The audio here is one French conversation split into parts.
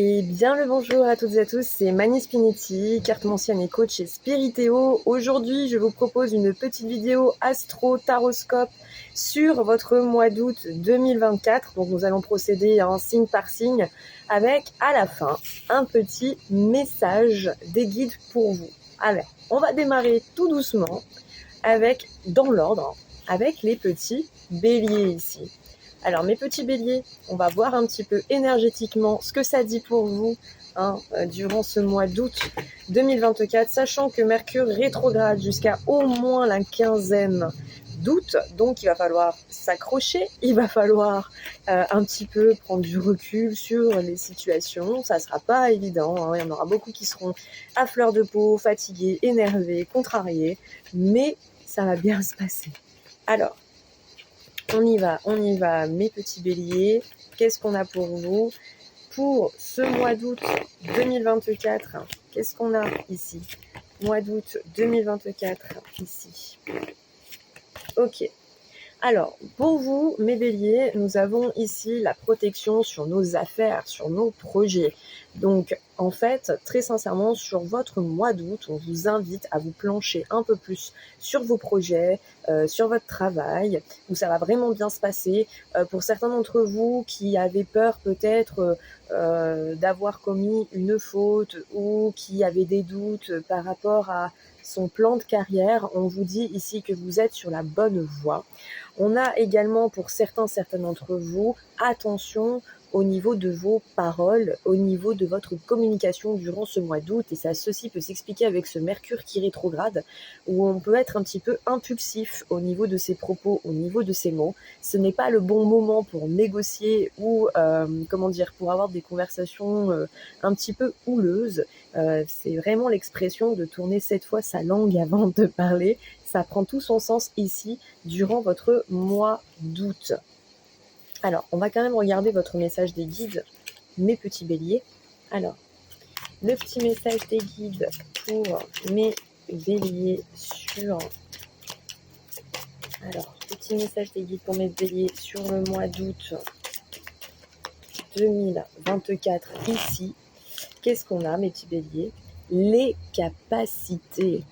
Et bien le bonjour à toutes et à tous, c'est Mani Spinetti, cartomancienne et coach chez Spiritéo. Aujourd'hui, je vous propose une petite vidéo astro-taroscope sur votre mois d'août 2024. Donc nous allons procéder signe par signe avec à la fin un petit message des guides pour vous. Alors, on va démarrer tout doucement avec, dans l'ordre, avec les petits béliers ici. Alors mes petits béliers, on va voir un petit peu énergétiquement ce que ça dit pour vous durant ce mois d'août 2024, sachant que Mercure rétrograde jusqu'à au moins la quinzaine d'août, donc il va falloir s'accrocher, il va falloir un petit peu prendre du recul sur les situations, ça sera pas évident, il y en aura beaucoup qui seront à fleur de peau, fatigués, énervés, contrariés, mais ça va bien se passer. Alors, on y va, mes petits béliers. Qu'est-ce qu'on a pour vous? Pour ce mois d'août 2024, qu'est-ce qu'on a ici? Mois d'août 2024, ici. Ok. Alors, pour vous, mes béliers, nous avons ici la protection sur nos affaires, sur nos projets. Donc, en fait, très sincèrement, sur votre mois d'août, on vous invite à vous plancher un peu plus sur vos projets, sur votre travail, où ça va vraiment bien se passer. Pour certains d'entre vous qui avaient peur peut-être d'avoir commis une faute ou qui avaient des doutes par rapport à son plan de carrière, on vous dit ici que vous êtes sur la bonne voie. On a également pour certains d'entre vous, attention au niveau de vos paroles, au niveau de votre communication durant ce mois d'août. Et ça, ceci peut s'expliquer avec ce Mercure qui rétrograde, où on peut être un petit peu impulsif au niveau de ses propos, au niveau de ses mots. Ce n'est pas le bon moment pour négocier ou, pour avoir des conversations un petit peu houleuses. C'est vraiment l'expression de tourner cette fois sa langue avant de parler. Ça prend tout son sens ici durant votre mois d'août. Alors, on va quand même regarder votre message des guides, mes petits béliers. Alors, le petit message des guides pour mes béliers sur... Alors, petit message des guides pour mes béliers sur le mois d'août 2024 ici. Qu'est-ce qu'on a, mes petits béliers? Les capacités.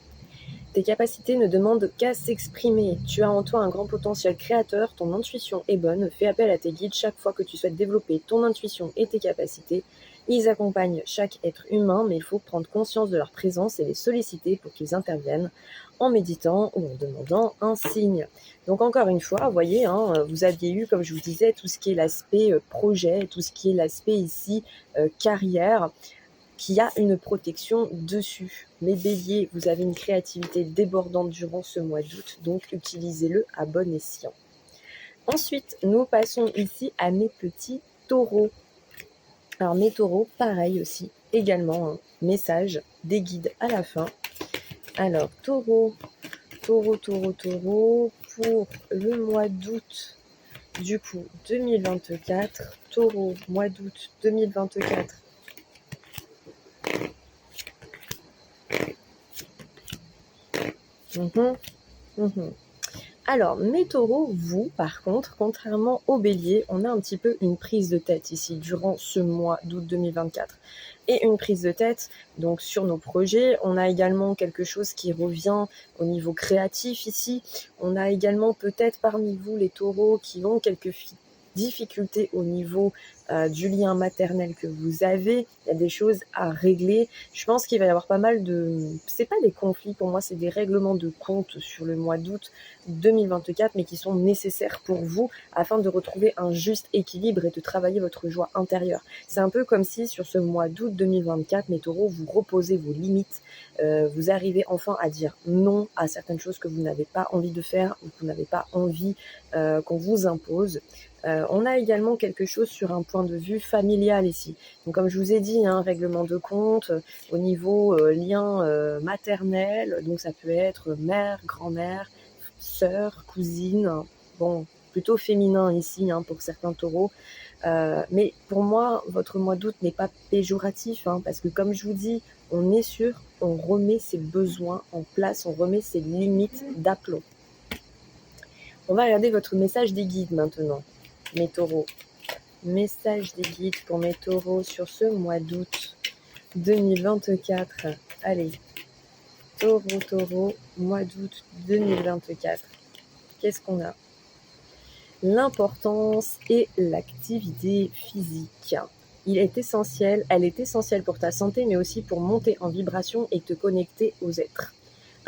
Tes capacités ne demandent qu'à s'exprimer. Tu as en toi un grand potentiel créateur, ton intuition est bonne. Fais appel à tes guides chaque fois que tu souhaites développer ton intuition et tes capacités. Ils accompagnent chaque être humain, mais il faut prendre conscience de leur présence et les solliciter pour qu'ils interviennent en méditant ou en demandant un signe. Donc encore une fois, vous voyez, vous aviez eu, comme je vous disais, tout ce qui est l'aspect projet, tout ce qui est l'aspect ici carrière, qui a une protection dessus. Mes béliers, vous avez une créativité débordante durant ce mois d'août, donc utilisez-le à bon escient. Ensuite, nous passons ici à mes petits taureaux. Alors mes taureaux, pareil aussi, également un message des guides à la fin. Alors taureau, pour le mois d'août, du coup 2024, taureau, mois d'août 2024. Alors, mes taureaux, vous, par contre, contrairement aux béliers, on a un petit peu une prise de tête ici, durant ce mois d'août 2024. Et une prise de tête, donc, sur nos projets. On a également quelque chose qui revient au niveau créatif ici. On a également peut-être parmi vous, les taureaux, qui ont quelques difficultés au niveau du lien maternel que vous avez. Il y a des choses à régler. Je pense qu'il va y avoir pas mal de... C'est pas des conflits pour moi, c'est des règlements de compte sur le mois d'août 2024, mais qui sont nécessaires pour vous afin de retrouver un juste équilibre et de travailler votre joie intérieure. C'est un peu comme si sur ce mois d'août 2024, mes taureaux, vous reposez vos limites, vous arrivez enfin à dire non à certaines choses que vous n'avez pas envie de faire ou que vous n'avez pas envie qu'on vous impose. On a également quelque chose sur un point de vue familial ici. Donc comme je vous ai dit, règlement de compte au niveau lien maternel, donc ça peut être mère, grand-mère, sœur, cousine, bon, plutôt féminin ici pour certains taureaux. Mais pour moi, votre mois d'août n'est pas péjoratif, parce que comme je vous dis, on est sûr, on remet ses besoins en place, on remet ses limites d'aplomb. On va regarder votre message des guides maintenant, mes taureaux. message des guides pour mes taureaux sur ce mois d'août 2024. Allez, taureau, mois d'août 2024. Qu'est-ce qu'on a? L'importance et l'activité physique. Elle est essentielle pour ta santé, mais aussi pour monter en vibration et te connecter aux êtres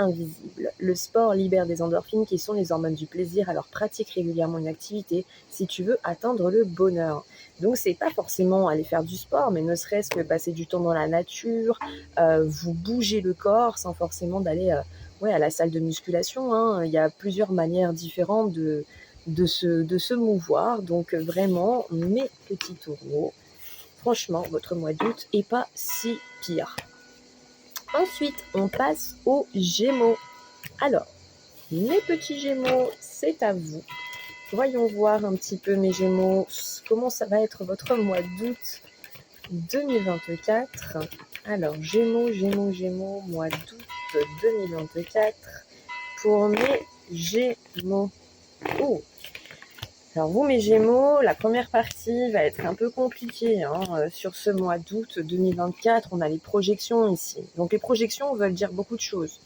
invisibles. Le sport libère des endorphines qui sont les hormones du plaisir, alors pratique régulièrement une activité si tu veux atteindre le bonheur. Donc c'est pas forcément aller faire du sport, mais ne serait-ce que passer du temps dans la nature, vous bouger le corps sans forcément d'aller à la salle de musculation, hein. Il y a plusieurs manières différentes de se mouvoir. Donc vraiment, mes petits taureaux, franchement, votre mois d'août est pas si pire. Ensuite, on passe aux Gémeaux. Alors, mes petits Gémeaux, c'est à vous. Voyons voir un petit peu, mes Gémeaux, comment ça va être votre mois d'août 2024. Alors, Gémeaux, mois d'août 2024 pour mes Gémeaux. Oh. Alors vous, mes Gémeaux, la première partie va être un peu compliquée sur ce mois d'août 2024. On a les projections ici. Donc les projections veulent dire beaucoup de choses.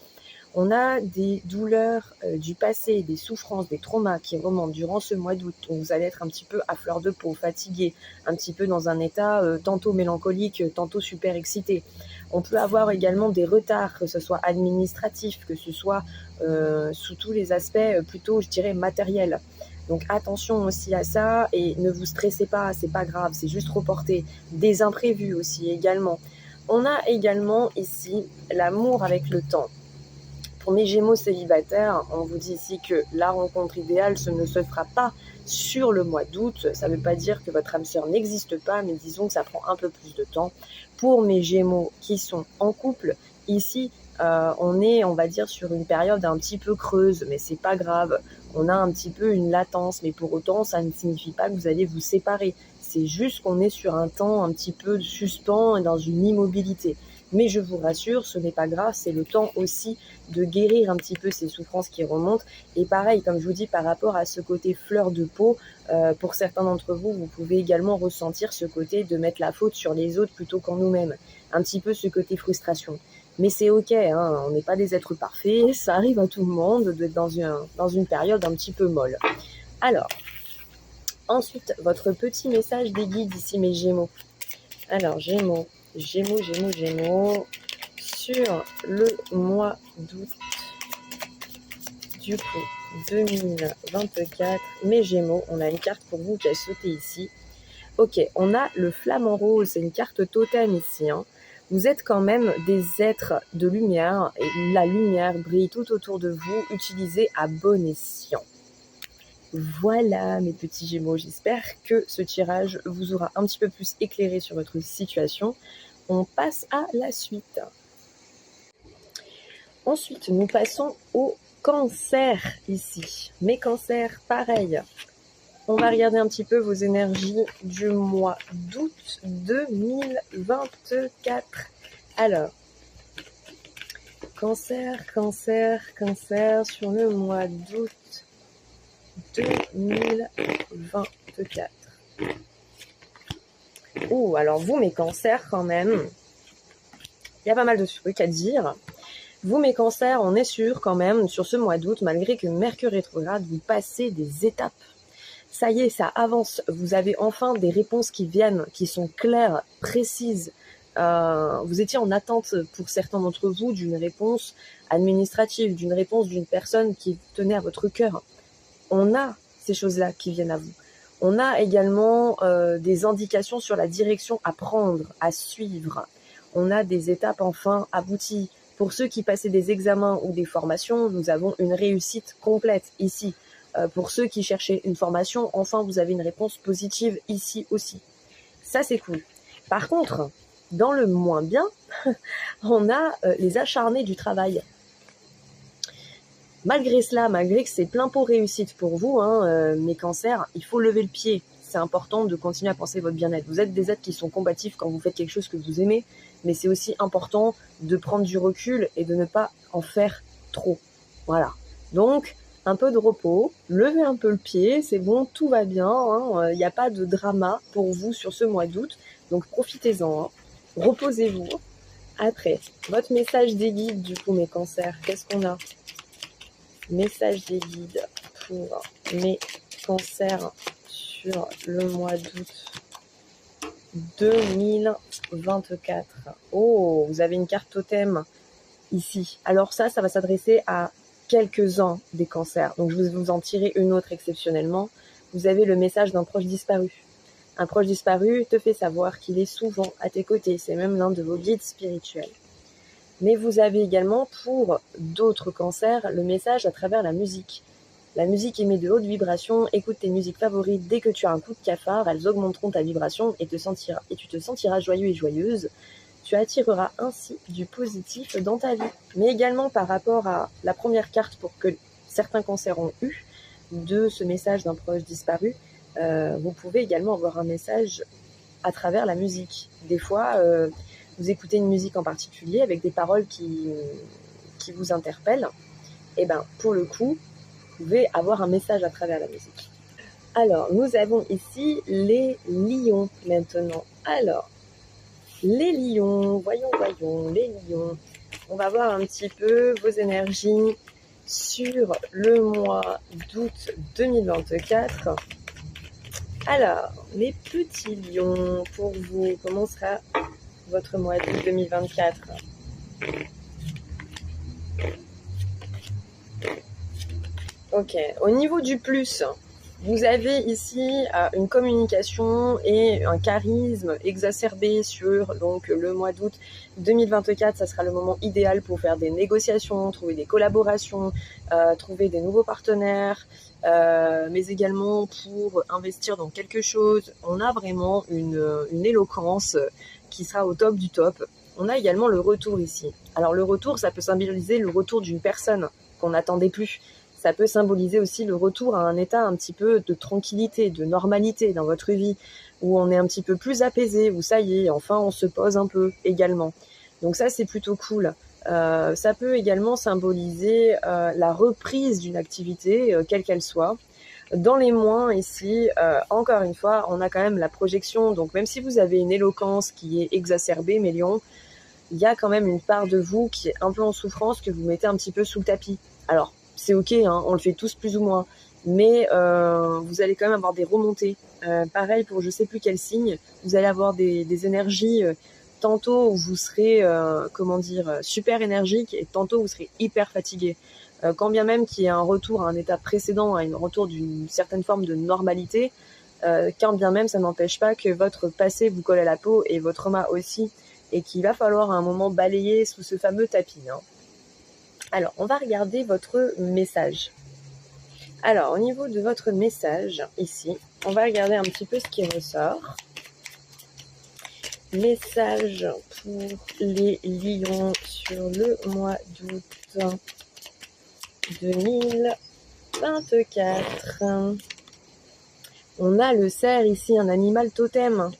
On a des douleurs du passé, des souffrances, des traumas qui remontent durant ce mois d'août. Donc vous allez être un petit peu à fleur de peau, fatigué, un petit peu dans un état tantôt mélancolique, tantôt super excité. On peut avoir également des retards, que ce soit administratif, que ce soit sous tous les aspects plutôt, je dirais, matériels. Donc attention aussi à ça et ne vous stressez pas, c'est pas grave, c'est juste reporté. Des imprévus aussi également. On a également ici l'amour avec le temps. Pour mes Gémeaux célibataires, on vous dit ici que la rencontre idéale, ce ne se fera pas sur le mois d'août. Ça ne veut pas dire que votre âme sœur n'existe pas, mais disons que ça prend un peu plus de temps. Pour mes Gémeaux qui sont en couple, ici, on est, on va dire, sur une période un petit peu creuse, mais c'est pas grave. On a un petit peu une latence, mais pour autant, ça ne signifie pas que vous allez vous séparer. C'est juste qu'on est sur un temps un petit peu suspens et dans une immobilité. Mais je vous rassure, ce n'est pas grave, c'est le temps aussi de guérir un petit peu ces souffrances qui remontent. Et pareil, comme je vous dis, par rapport à ce côté fleur de peau, pour certains d'entre vous, vous pouvez également ressentir ce côté de mettre la faute sur les autres plutôt qu'en nous-mêmes. Un petit peu ce côté frustration. Mais c'est ok, on n'est pas des êtres parfaits, ça arrive à tout le monde d'être dans une période un petit peu molle. Alors, ensuite, votre petit message des guides ici, mes Gémeaux. Alors, Gémeaux, sur le mois d'août, du coup, 2024, mes Gémeaux, on a une carte pour vous qui a sauté ici. Ok, on a le flamant rose, c'est une carte totem ici, Vous êtes quand même des êtres de lumière et la lumière brille tout autour de vous, utilisée à bon escient. Voilà mes petits Gémeaux, j'espère que ce tirage vous aura un petit peu plus éclairé sur votre situation. On passe à la suite. Ensuite, nous passons au cancer ici. Mes cancers, pareil. On va regarder un petit peu vos énergies du mois d'août 2024. Alors, cancer sur le mois d'août 2024. Oh, alors vous, mes cancers, quand même, il y a pas mal de trucs à dire. Vous, mes cancers, on est sûr quand même, sur ce mois d'août, malgré que Mercure rétrograde, vous passez des étapes. Ça y est, ça avance. Vous avez enfin des réponses qui viennent, qui sont claires, précises. Vous étiez en attente, pour certains d'entre vous, d'une réponse administrative, d'une réponse d'une personne qui tenait à votre cœur. On a ces choses-là qui viennent à vous. On a également des indications sur la direction à prendre, à suivre. On a des étapes enfin abouties. Pour ceux qui passaient des examens ou des formations, nous avons une réussite complète ici. Pour ceux qui cherchaient une formation, enfin vous avez une réponse positive ici aussi. Ça c'est cool. Par contre, dans le moins bien, on a les acharnés du travail. Malgré cela, malgré que c'est plein pot réussite pour vous, mes cancers, il faut lever le pied. C'est important de continuer à penser votre bien-être. Vous êtes des êtres qui sont combatifs quand vous faites quelque chose que vous aimez, mais c'est aussi important de prendre du recul et de ne pas en faire trop. Voilà. Donc, un peu de repos, levez un peu le pied, c'est bon, tout va bien, hein, il n'y a pas de drama pour vous sur ce mois d'août, donc profitez-en, hein. Reposez-vous. Après, votre message des guides, du coup, mes cancers, qu'est-ce qu'on a? Message des guides pour mes cancers sur le mois d'août 2024. Oh, vous avez une carte totem ici. Alors ça va s'adresser à quelques-uns des cancers. Donc je vais vous en tirer une autre exceptionnellement. Vous avez le message d'un proche disparu. Un proche disparu te fait savoir qu'il est souvent à tes côtés. C'est même l'un de vos guides spirituels. Mais vous avez également, pour d'autres cancers, le message à travers la musique. La musique émet de hautes vibrations, écoute tes musiques favorites dès que tu as un coup de cafard, elles augmenteront ta vibration et tu te sentiras joyeux et joyeuse. Tu attireras ainsi du positif dans ta vie. Mais également par rapport à la première carte pour que certains cancers ont eu de ce message d'un proche disparu, vous pouvez également avoir un message à travers la musique. Des fois, vous écoutez une musique en particulier avec des paroles qui vous interpellent. Et bien, pour le coup, vous pouvez avoir un message à travers la musique. Alors, nous avons ici les lions maintenant. Alors, les lions, voyons, les lions. On va voir un petit peu vos énergies sur le mois d'août 2024. Alors, les petits lions, pour vous, comment sera votre mois d'août 2024? Ok, au niveau du plus, vous avez ici une communication et un charisme exacerbé sur donc, le mois d'août 2024. Ça sera le moment idéal pour faire des négociations, trouver des collaborations, trouver des nouveaux partenaires, mais également pour investir dans quelque chose. On a vraiment une éloquence qui sera au top du top. On a également le retour ici. Alors le retour, ça peut symboliser le retour d'une personne qu'on n'attendait plus. Ça peut symboliser aussi le retour à un état un petit peu de tranquillité, de normalité dans votre vie, où on est un petit peu plus apaisé, où ça y est, enfin on se pose un peu également. Donc ça c'est plutôt cool. Ça peut également symboliser la reprise d'une activité, quelle qu'elle soit. Dans les moins ici, encore une fois, on a quand même la projection. Donc même si vous avez une éloquence qui est exacerbée, mes lions, il y a quand même une part de vous qui est un peu en souffrance, que vous mettez un petit peu sous le tapis. Alors, c'est ok, hein, on le fait tous plus ou moins, mais vous allez quand même avoir des remontées. Pareil pour je sais plus quel signe, vous allez avoir des énergies, tantôt où vous serez, super énergique, et tantôt vous serez hyper fatigué. Quand bien même qu'il y ait un retour à un état précédent, à un retour d'une certaine forme de normalité, quand bien même ça n'empêche pas que votre passé vous colle à la peau, et votre trauma aussi, et qu'il va falloir à un moment balayer sous ce fameux tapis, hein. Alors, on va regarder votre message. Alors, au niveau de votre message, ici, on va regarder un petit peu ce qui ressort. Message pour les lions sur le mois d'août 2024. On a le cerf ici, un animal totem.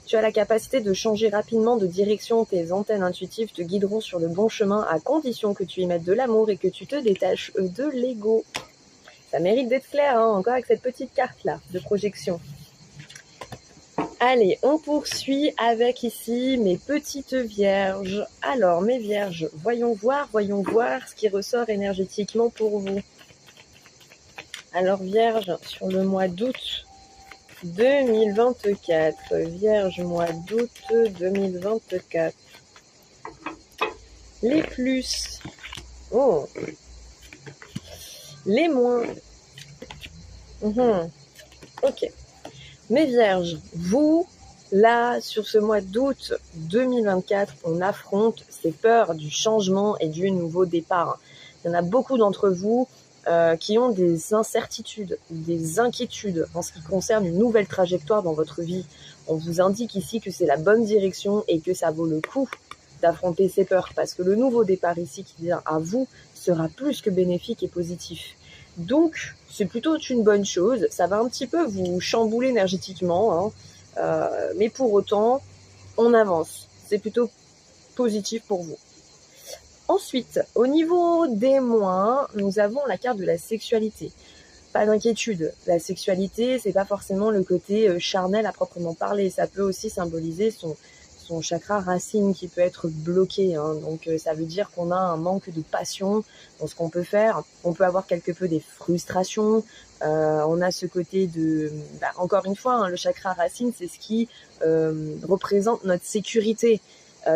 Tu as la capacité de changer rapidement de direction. Tes antennes intuitives te guideront sur le bon chemin à condition que tu y mettes de l'amour et que tu te détaches de l'ego. Ça mérite d'être clair, hein, encore avec cette petite carte-là de projection. Allez, on poursuit avec ici mes petites vierges. Alors, mes vierges, voyons voir ce qui ressort énergétiquement pour vous. Alors, vierge, sur le mois d'août 2024, Vierge, mois d'août 2024. Les plus. Oh. Les moins. Ok. Mes vierges, vous, là, sur ce mois d'août 2024, on affronte ces peurs du changement et du nouveau départ. Il y en a beaucoup d'entre vous qui ont des incertitudes, des inquiétudes en ce qui concerne une nouvelle trajectoire dans votre vie. On vous indique ici que c'est la bonne direction et que ça vaut le coup d'affronter ces peurs, parce que le nouveau départ ici qui vient à vous sera plus que bénéfique et positif. Donc, c'est plutôt une bonne chose. Ça va un petit peu vous chambouler énergétiquement, hein, mais pour autant, on avance. C'est plutôt positif pour vous. Ensuite, au niveau des moins, nous avons la carte de la sexualité. Pas d'inquiétude, la sexualité, c'est pas forcément le côté charnel à proprement parler. Ça peut aussi symboliser son chakra racine qui peut être bloqué. Donc ça veut dire qu'on a un manque de passion dans ce qu'on peut faire. On peut avoir quelque peu des frustrations. On a ce côté de... encore une fois, le chakra racine, c'est ce qui représente notre sécurité.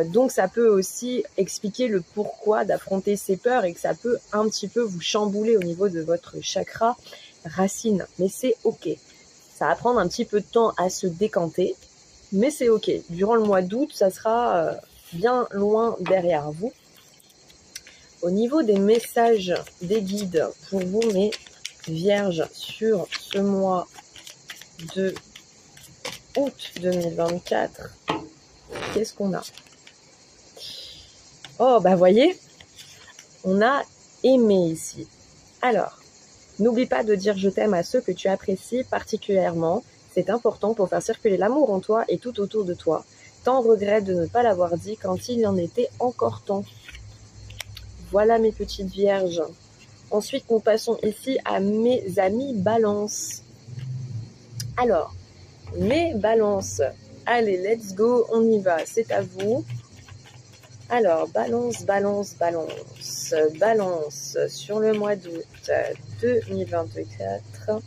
Donc ça peut aussi expliquer le pourquoi d'affronter ces peurs et que ça peut un petit peu vous chambouler au niveau de votre chakra racine. Mais c'est ok. Ça va prendre un petit peu de temps à se décanter, mais c'est ok. Durant le mois d'août, ça sera bien loin derrière vous. Au niveau des messages des guides pour vous, mes vierges, sur ce mois de août 2024, qu'est-ce qu'on a ? Oh, voyez, on a aimé ici. Alors, n'oublie pas de dire je t'aime à ceux que tu apprécies particulièrement. C'est important pour faire circuler l'amour en toi et tout autour de toi. Tant regrette de ne pas l'avoir dit quand il en était encore temps. Voilà mes petites vierges. Ensuite, nous passons ici à mes amis balance. Alors, mes balances. Allez, let's go, on y va, c'est à vous. Alors, balance sur le mois d'août 2024,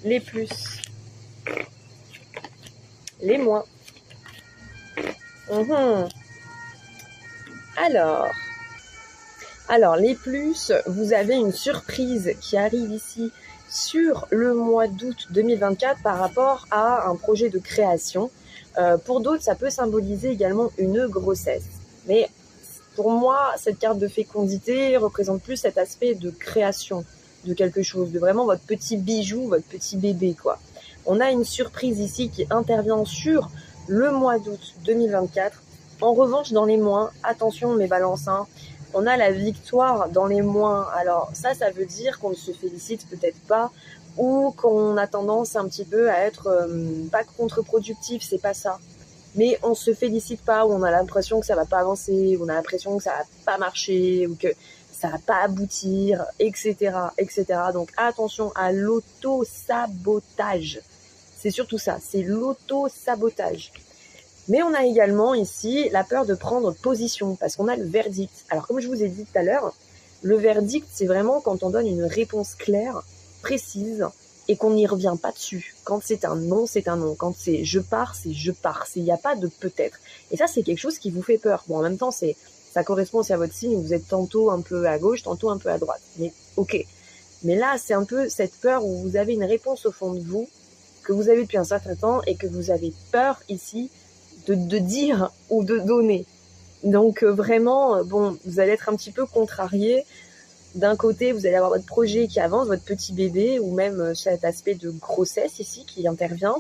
les plus, les moins. Alors, les plus, vous avez une surprise qui arrive ici sur le mois d'août 2024 par rapport à un projet de création. Pour d'autres, ça peut symboliser également une grossesse. Mais pour moi, cette carte de fécondité représente plus cet aspect de création de quelque chose, de vraiment votre petit bijou, votre petit bébé, quoi. On a une surprise ici qui intervient sur le mois d'août 2024. En revanche, dans les moins, attention mes balances, on a la victoire dans les moins. Alors ça veut dire qu'on ne se félicite peut-être pas ou qu'on a tendance un petit peu à être pas contre-productif, c'est pas ça. Mais on se félicite pas, ou on a l'impression que ça va pas avancer, ou on a l'impression que ça va pas marcher, ou que ça va pas aboutir, etc., etc. Donc attention à l'auto-sabotage. C'est surtout ça, c'est l'auto-sabotage. Mais on a également ici la peur de prendre position, parce qu'on a le verdict. Alors comme je vous ai dit tout à l'heure, le verdict, c'est vraiment quand on donne une réponse claire, précise, et qu'on n'y revient pas dessus. Quand c'est un non, c'est un non. Quand c'est je pars, c'est je pars. Il n'y a pas de peut-être. Et ça, c'est quelque chose qui vous fait peur. Bon, en même temps, ça correspond aussi à votre signe. Vous êtes tantôt un peu à gauche, tantôt un peu à droite. Mais ok. Mais là, c'est un peu cette peur où vous avez une réponse au fond de vous, que vous avez depuis un certain temps, et que vous avez peur ici de dire ou de donner. Donc vraiment, vous allez être un petit peu contrarié. D'un côté, vous allez avoir votre projet qui avance, votre petit bébé, ou même cet aspect de grossesse ici qui intervient.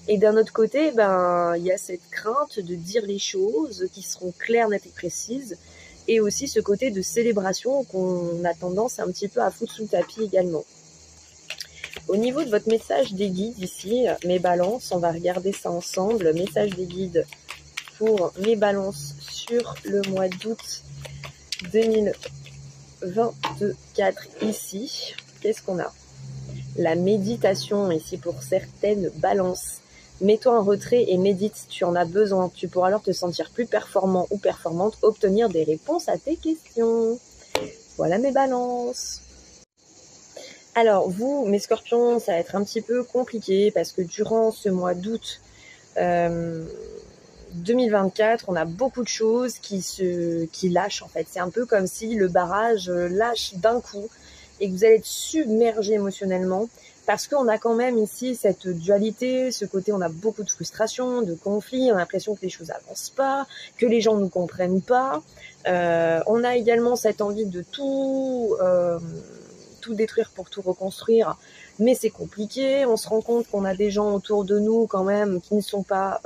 Et d'un autre côté, il y a cette crainte de dire les choses qui seront claires, nettes et précises. Et aussi ce côté de célébration qu'on a tendance un petit peu à foutre sous le tapis également. Au niveau de votre message des guides ici, mes balances, on va regarder ça ensemble. Message des guides pour mes balances sur le mois d'août 2024 ici. Qu'est-ce qu'on a ? La méditation ici pour certaines balances. Mets-toi en retrait et médite, tu en as besoin. Tu pourras alors te sentir plus performant ou performante, obtenir des réponses à tes questions. Voilà mes balances. Alors vous, mes scorpions, ça va être un petit peu compliqué parce que durant ce mois d'août 2024, on a beaucoup de choses qui lâchent en fait. C'est un peu comme si le barrage lâche d'un coup et que vous allez être submergé émotionnellement parce qu'on a quand même ici cette dualité, ce côté on a beaucoup de frustration, de conflits, on a l'impression que les choses n'avancent pas, que les gens ne nous comprennent pas. On a également cette envie de tout détruire pour tout reconstruire, mais c'est compliqué. On se rend compte qu'on a des gens autour de nous quand même qui ne sont pas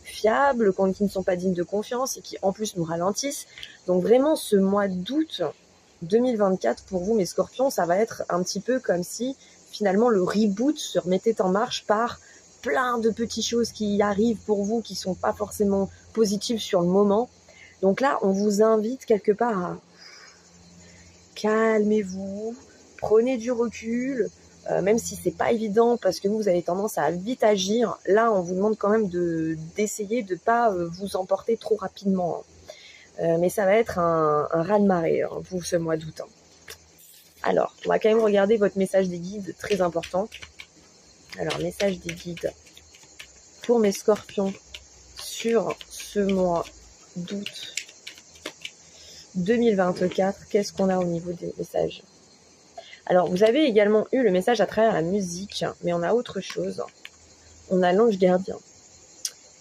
fiables, qui ne sont pas dignes de confiance et qui en plus nous ralentissent. Donc vraiment ce mois d'août 2024 pour vous mes scorpions, ça va être un petit peu comme si finalement le reboot se remettait en marche par plein de petites choses qui arrivent pour vous qui sont pas forcément positives sur le moment. Donc là on vous invite quelque part calmez-vous, prenez du recul, même si c'est pas évident parce que vous avez tendance à vite agir. Là, on vous demande quand même d'essayer de pas vous emporter trop rapidement. Mais ça va être un raz-de-marée pour ce mois d'août. Alors, on va quand même regarder votre message des guides, très important. Alors, message des guides pour mes scorpions sur ce mois d'août 2024. Qu'est-ce qu'on a au niveau des messages ? Alors, vous avez également eu le message à travers la musique, mais on a autre chose. On a l'ange gardien.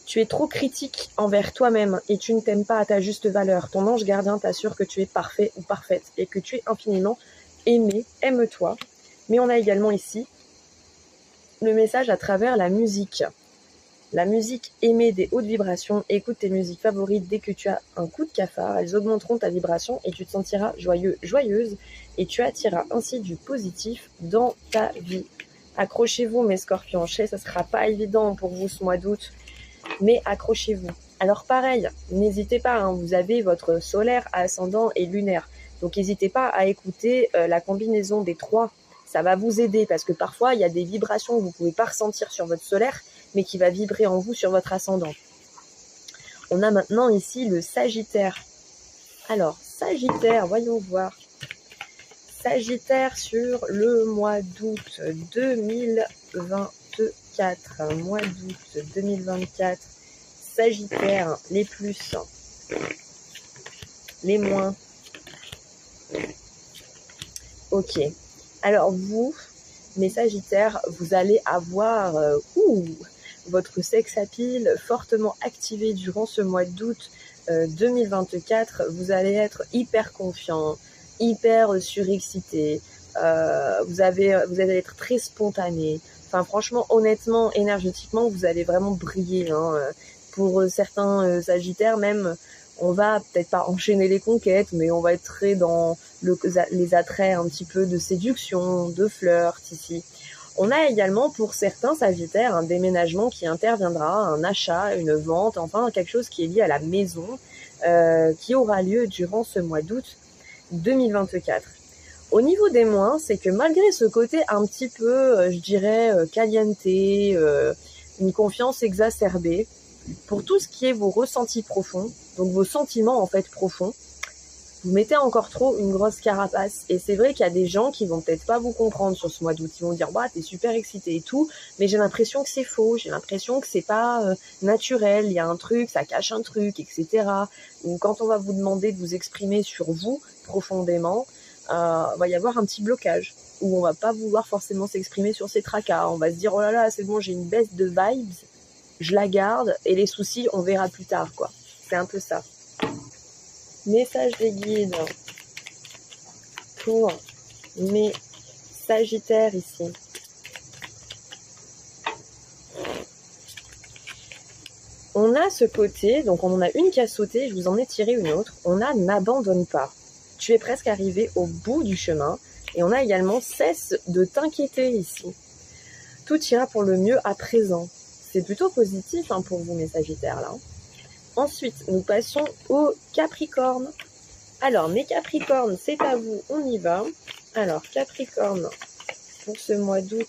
Tu es trop critique envers toi-même et tu ne t'aimes pas à ta juste valeur. Ton ange gardien t'assure que tu es parfait ou parfaite et que tu es infiniment aimé, aime-toi. Mais on a également ici le message à travers la musique. La musique émet des hautes vibrations. Écoute tes musiques favorites dès que tu as un coup de cafard. Elles augmenteront ta vibration et tu te sentiras joyeux, joyeuse. Et tu attireras ainsi du positif dans ta vie. Accrochez-vous mes scorpions. Je sais, ça ne sera pas évident pour vous ce mois d'août. Mais accrochez-vous. Alors pareil, n'hésitez pas. Vous avez votre solaire, ascendant et lunaire. Donc n'hésitez pas à écouter la combinaison des trois. Ça va vous aider parce que parfois, il y a des vibrations que vous ne pouvez pas ressentir sur votre solaire, mais qui va vibrer en vous sur votre ascendant. On a maintenant ici le Sagittaire. Alors, Sagittaire, voyons voir. Sagittaire sur le mois d'août 2024. Mois d'août 2024. Sagittaire, les plus, les moins. Ok. Alors vous, mes Sagittaires, vous allez avoir votre sex appeal fortement activé durant ce mois d'août 2024. Vous allez être hyper confiant, hyper surexcité. Vous allez être très spontané. Enfin, franchement, honnêtement, énergétiquement, vous allez vraiment briller. Pour certains Sagittaires, même, on va peut-être pas enchaîner les conquêtes, mais on va être très dans les attraits un petit peu de séduction, de flirt ici. On a également pour certains Sagittaires un déménagement qui interviendra, un achat, une vente, enfin quelque chose qui est lié à la maison, qui aura lieu durant ce mois d'août 2024. Au niveau des moins, c'est que malgré ce côté un petit peu, je dirais, caliente, une confiance exacerbée, pour tout ce qui est vos ressentis profonds, donc vos sentiments en fait profonds, vous mettez encore trop une grosse carapace. Et c'est vrai qu'il y a des gens qui vont peut-être pas vous comprendre sur ce mois d'août. Ils vont dire, bah, t'es super excité et tout, mais j'ai l'impression que c'est faux, j'ai l'impression que c'est pas naturel, il y a un truc, ça cache un truc, etc. Ou quand on va vous demander de vous exprimer sur vous profondément, va y avoir un petit blocage où on va pas vouloir forcément s'exprimer sur ses tracas. On va se dire, oh là là, c'est bon, j'ai une baisse de vibes, je la garde et les soucis, on verra plus tard, quoi. C'est un peu ça. Message des guides pour mes Sagittaires ici. On a ce côté, donc on en a une qui a sauté, je vous en ai tiré une autre. On a n'abandonne pas. Tu es presque arrivé au bout du chemin. Et on a également cesse de t'inquiéter ici. Tout ira pour le mieux à présent. C'est plutôt positif pour vous mes Sagittaires là. Ensuite, nous passons au Capricorne. Alors, mes Capricornes, c'est à vous, on y va. Alors, Capricorne, pour ce mois d'août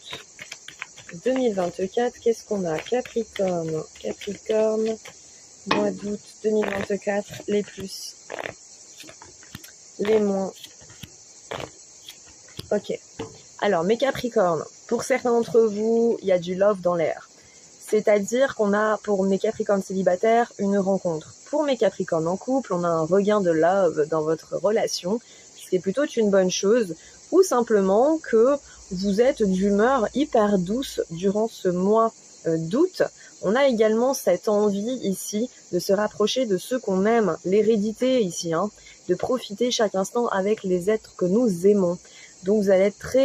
2024, qu'est-ce qu'on a ? Capricorne, mois d'août 2024, les plus, les moins. Ok. Alors, mes Capricornes, pour certains d'entre vous, il y a du love dans l'air. C'est-à-dire qu'on a, pour mes Capricornes célibataires, une rencontre. Pour mes Capricornes en couple, on a un regain de love dans votre relation, ce qui est plutôt une bonne chose, ou simplement que vous êtes d'humeur hyper douce durant ce mois d'août. On a également cette envie ici de se rapprocher de ceux qu'on aime, l'hérédité ici, de profiter chaque instant avec les êtres que nous aimons. Donc vous allez être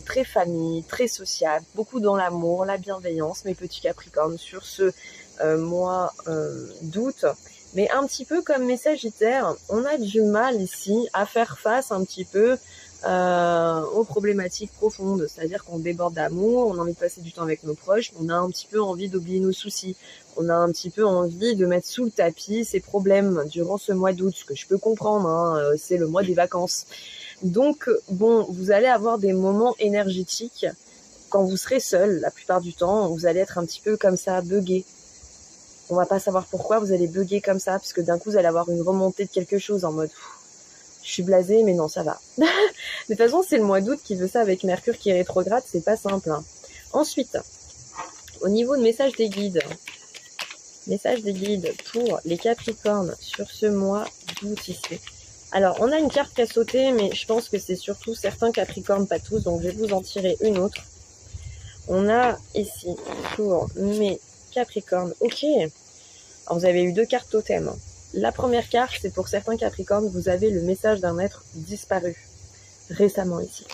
très famille, très sociable, beaucoup dans l'amour, la bienveillance, mes petits Capricornes, sur ce mois d'août. Mais un petit peu comme mes Sagittaires, on a du mal ici à faire face un petit peu aux problématiques profondes. C'est-à-dire qu'on déborde d'amour, on a envie de passer du temps avec nos proches, on a un petit peu envie d'oublier nos soucis. On a un petit peu envie de mettre sous le tapis ces problèmes durant ce mois d'août, ce que je peux comprendre, c'est le mois des vacances. Donc, bon, vous allez avoir des moments énergétiques quand vous serez seul, la plupart du temps, vous allez être un petit peu comme ça, buggé. On va pas savoir pourquoi vous allez bugger comme ça, parce que d'un coup, vous allez avoir une remontée de quelque chose en mode je suis blasée, mais non, ça va. De toute façon, c'est le mois d'août qui veut ça avec Mercure qui est rétrograde, c'est pas simple. Hein. Ensuite, au niveau de message des guides pour les Capricornes sur ce mois d'août ici. Alors, on a une carte qui a sauté, mais je pense que c'est surtout certains Capricornes, pas tous, donc je vais vous en tirer une autre. On a ici, pour mes Capricornes, ok. Alors, vous avez eu 2 cartes totem. La première carte, c'est pour certains Capricornes, vous avez le message d'un être disparu récemment ici.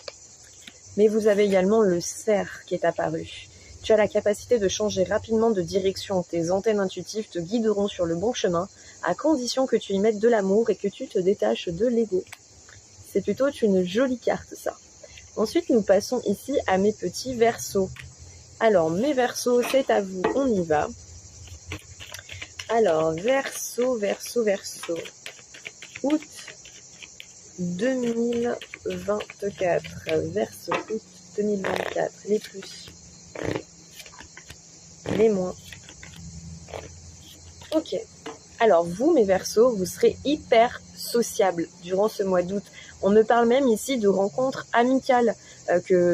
Mais vous avez également le cerf qui est apparu. Tu as la capacité de changer rapidement de direction. Tes antennes intuitives te guideront sur le bon chemin, à condition que tu y mettes de l'amour et que tu te détaches de l'ego. C'est plutôt une jolie carte, ça. Ensuite, nous passons ici à mes petits Verseaux. Alors, mes Verseaux, c'est à vous, on y va. Alors, Verseau. Août 2024. Verseau, août 2024. Les plus. Les moins. Ok. Alors, vous, mes Verseaux, vous serez hyper sociables durant ce mois d'août. On me parle même ici de rencontres amicales.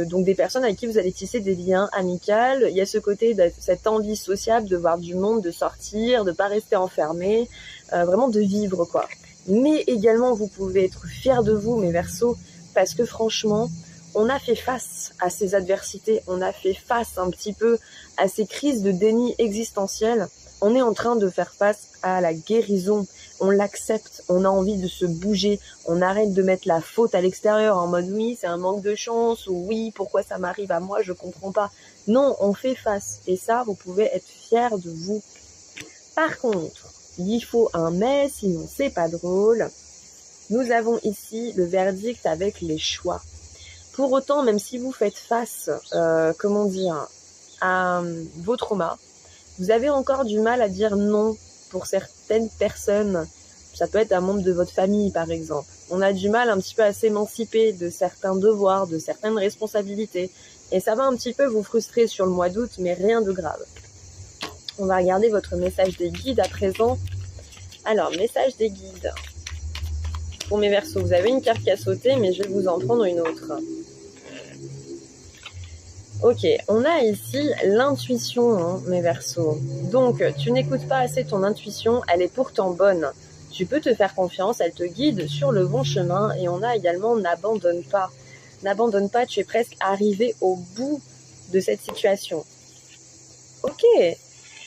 Donc des personnes avec qui vous allez tisser des liens amicaux. Il y a ce côté de cette envie sociable de voir du monde, de sortir, de pas rester enfermé, vraiment de vivre quoi. Mais également vous pouvez être fiers de vous mes Verseaux parce que franchement on a fait face à ces adversités, on a fait face un petit peu à ces crises de déni existentiel. On est en train de faire face à la guérison. On l'accepte, on a envie de se bouger, on arrête de mettre la faute à l'extérieur en mode oui, c'est un manque de chance ou oui, pourquoi ça m'arrive à moi, je comprends pas. Non, on fait face et ça, vous pouvez être fiers de vous. Par contre, il faut un mais, sinon c'est pas drôle. Nous avons ici le verdict avec les choix. Pour autant, même si vous faites face, à vos traumas, vous avez encore du mal à dire non pour certaines personnes. Ça peut être un membre de votre famille, par exemple. On a du mal un petit peu à s'émanciper de certains devoirs, de certaines responsabilités. Et ça va un petit peu vous frustrer sur le mois d'août, mais rien de grave. On va regarder votre message des guides à présent. Alors, message des guides. Pour mes Verseaux, vous avez une carte qui a sauté, mais je vais vous en prendre une autre. Ok, on a ici l'intuition, mes Verseaux. Donc, tu n'écoutes pas assez ton intuition, elle est pourtant bonne. Tu peux te faire confiance, elle te guide sur le bon chemin. Et on a également n'abandonne pas. N'abandonne pas, tu es presque arrivé au bout de cette situation. Ok.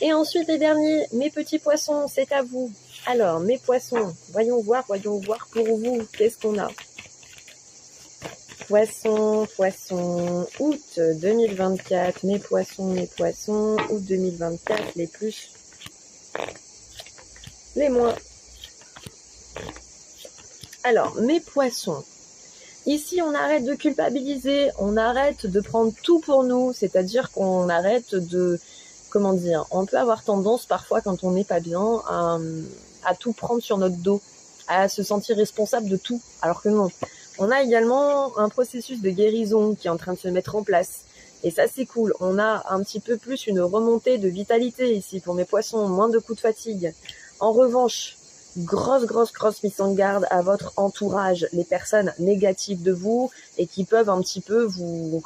Et ensuite, les derniers, mes petits poissons, c'est à vous. Alors, mes poissons, voyons voir pour vous, qu'est-ce qu'on a ? Poisson, août 2024, mes poissons, août 2024, les plus, les moins. Alors, mes poissons, ici on arrête de culpabiliser, on arrête de prendre tout pour nous, c'est-à-dire qu'on arrête de, on peut avoir tendance parfois quand on n'est pas bien à tout prendre sur notre dos, à se sentir responsable de tout, alors que non. On a également un processus de guérison qui est en train de se mettre en place. Et ça, c'est cool. On a un petit peu plus une remontée de vitalité ici pour mes poissons, moins de coups de fatigue. En revanche, grosse mise en garde à votre entourage, les personnes négatives de vous et qui peuvent un petit peu vous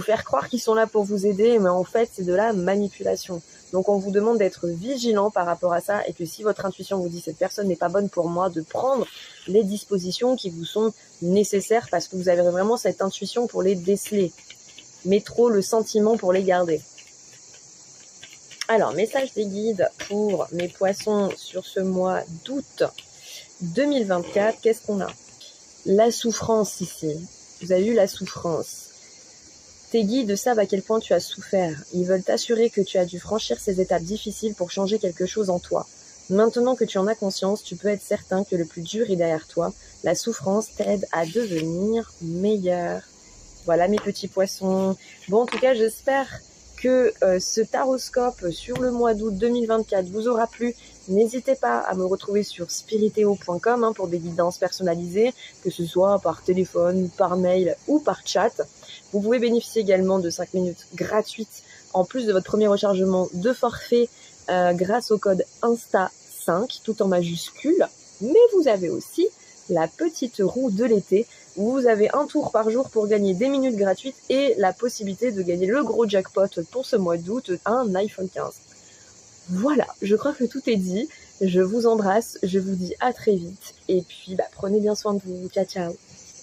faire croire qu'ils sont là pour vous aider, mais en fait, c'est de la manipulation. Donc, on vous demande d'être vigilant par rapport à ça et que si votre intuition vous dit cette personne n'est pas bonne pour moi, de prendre les dispositions qui vous sont nécessaires parce que vous avez vraiment cette intuition pour les déceler, mais trop le sentiment pour les garder. Alors, message des guides pour mes poissons sur ce mois d'août 2024. Qu'est-ce qu'on a ? La souffrance ici. Vous avez eu la souffrance. Tes guides savent à quel point tu as souffert. Ils veulent t'assurer que tu as dû franchir ces étapes difficiles pour changer quelque chose en toi. Maintenant que tu en as conscience, tu peux être certain que le plus dur est derrière toi. La souffrance t'aide à devenir meilleur. Voilà mes petits poissons. Bon, en tout cas, j'espère que ce taroscope sur le mois d'août 2024 vous aura plu. N'hésitez pas à me retrouver sur spiriteo.com pour des guidances personnalisées, que ce soit par téléphone, par mail ou par chat. Vous pouvez bénéficier également de 5 minutes gratuites en plus de votre premier rechargement de forfait grâce au code INSTA5, tout en majuscule. Mais vous avez aussi la petite roue de l'été, où vous avez un tour par jour pour gagner des minutes gratuites et la possibilité de gagner le gros jackpot pour ce mois d'août, un iPhone 15. Voilà, je crois que tout est dit. Je vous embrasse, je vous dis à très vite. Et puis, prenez bien soin de vous. Ciao, ciao.